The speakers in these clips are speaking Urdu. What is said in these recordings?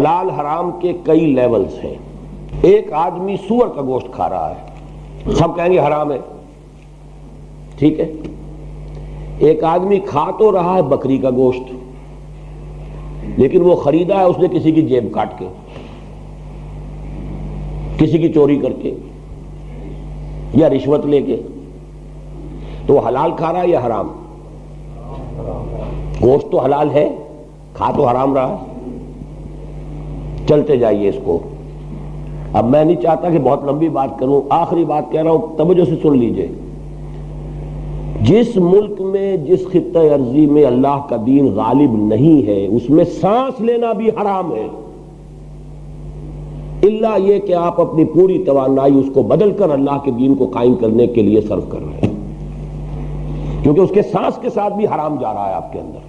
حلال حرام کے کئی لیولز ہیں. ایک آدمی سور کا گوشت کھا رہا ہے، سب کہیں گے حرام ہے، ٹھیک ہے. ایک آدمی کھا تو رہا ہے بکری کا گوشت، لیکن وہ خریدا ہے اس نے کسی کی جیب کاٹ کے، کسی کی چوری کر کے یا رشوت لے کے. تو وہ حلال کھا رہا ہے یا حرام؟ گوشت تو حلال ہے، کھا تو حرام رہا ہے. چلتے جائیے اس کو. اب میں نہیں چاہتا کہ بہت لمبی بات کروں، آخری بات کہہ رہا ہوں، توجہ سے سن لیجئے. جس ملک میں، جس خطہ ارضی میں اللہ کا دین غالب نہیں ہے، اس میں سانس لینا بھی حرام ہے، الا یہ کہ آپ اپنی پوری توانائی اس کو بدل کر اللہ کے دین کو قائم کرنے کے لیے صرف کر رہے ہیں، کیونکہ اس کے سانس کے ساتھ بھی حرام جا رہا ہے آپ کے اندر.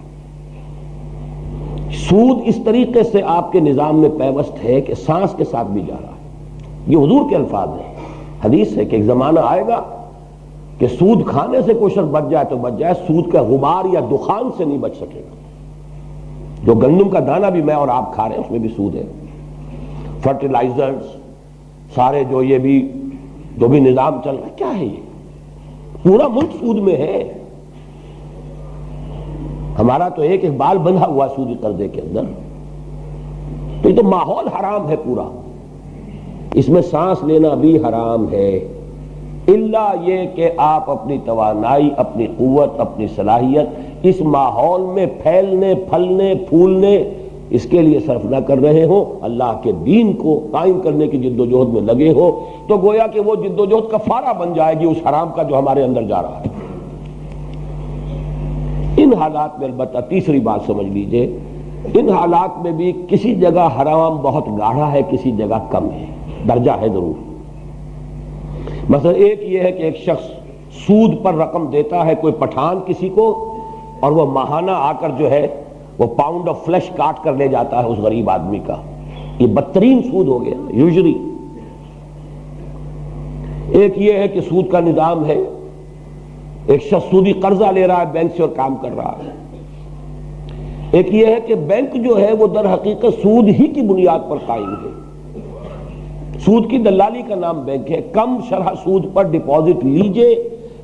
سود اس طریقے سے آپ کے نظام میں پیوست ہے کہ سانس کے ساتھ بھی جا رہا ہے. یہ حضور کے الفاظ ہیں، حدیث ہے کہ ایک زمانہ آئے گا کہ سود کھانے سے کوئی شخص بچ جائے تو بچ جائے، سود کا غبار یا دخان سے نہیں بچ سکے گا. جو گندم کا دانہ بھی میں اور آپ کھا رہے ہیں اس میں بھی سود ہے، فرٹیلائزرز سارے یہ بھی نظام چل رہا ہے، کیا ہے یہ؟ پورا ملک سود میں ہے. ہمارا تو ایک بال بندھا ہوا سودی قرضے کے اندر. تو یہ تو ماحول حرام ہے پورا، اس میں سانس لینا بھی حرام ہے، الا یہ کہ آپ اپنی توانائی، اپنی قوت، اپنی صلاحیت اس ماحول میں پھیلنے، پھلنے، پھولنے، اس کے لیے صرف نہ کر رہے ہو، اللہ کے دین کو قائم کرنے کی جد و جہد میں لگے ہو، تو گویا کہ وہ جد و جہد کفارہ بن جائے گی اس حرام کا جو ہمارے اندر جا رہا ہے. ان حالات میں البتہ تیسری بات سمجھ لیجئے، ان حالات میں بھی کسی جگہ حرام بہت گاڑھا ہے، کسی جگہ کم ہے، درجہ ہے ضرور. مثلا ایک یہ ہے کہ ایک شخص سود پر رقم دیتا ہے کوئی پٹھان کسی کو، اور وہ ماہانہ آ کر وہ پاؤنڈ آف فلیش کاٹ کر لے جاتا ہے اس غریب آدمی کا. یہ بدترین سود ہو گیا یوزری. ایک یہ ہے کہ سود کا نظام ہے، ایک شخص سودی قرضہ لے رہا ہے بینک سے اور کام کر رہا ہے. ایک یہ ہے کہ بینک وہ در حقیقت سود ہی کی بنیاد پر قائم ہے. سود کی دلالی کا نام بینک ہے. کم شرح سود پر ڈپازٹ لیجئے،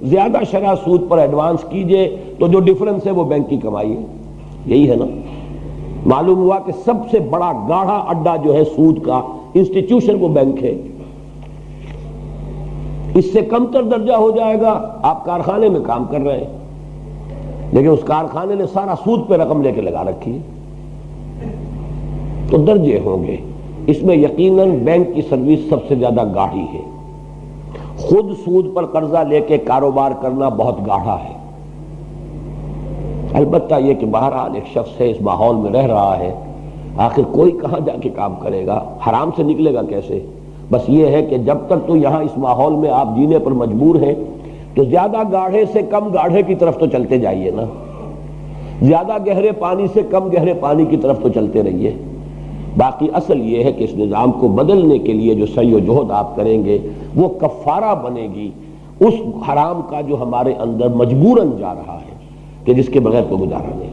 زیادہ شرح سود پر ایڈوانس کیجئے، تو جو ڈیفرنس ہے وہ بینک کی کمائی ہے. یہی ہے نا. معلوم ہوا کہ سب سے بڑا گاڑھا اڈا سود کا انسٹیٹیوشن وہ بینک ہے. اس سے کم تر درجہ ہو جائے گا، آپ کارخانے میں کام کر رہے ہیں، لیکن اس کارخانے نے سارا سود پہ رقم لے کے لگا رکھی ہے، تو درجے ہوں گے. اس میں یقیناً بینک کی سروس سب سے زیادہ گاڑھی ہے. خود سود پر قرضہ لے کے کاروبار کرنا بہت گاڑھا ہے. البتہ یہ کہ بہرحال ایک شخص ہے، اس ماحول میں رہ رہا ہے، آخر کوئی کہاں جا کے کام کرے گا، حرام سے نکلے گا کیسے؟ بس یہ ہے کہ جب تک تو یہاں اس ماحول میں آپ جینے پر مجبور ہیں، تو زیادہ گاڑھے سے کم گاڑھے کی طرف تو چلتے جائیے نا، زیادہ گہرے پانی سے کم گہرے پانی کی طرف تو چلتے رہیے. باقی اصل یہ ہے کہ اس نظام کو بدلنے کے لیے جو سعی و جہد آپ کریں گے وہ کفارہ بنے گی اس حرام کا جو ہمارے اندر مجبوراً جا رہا ہے، کہ جس کے بغیر کوئی گزارا نہیں.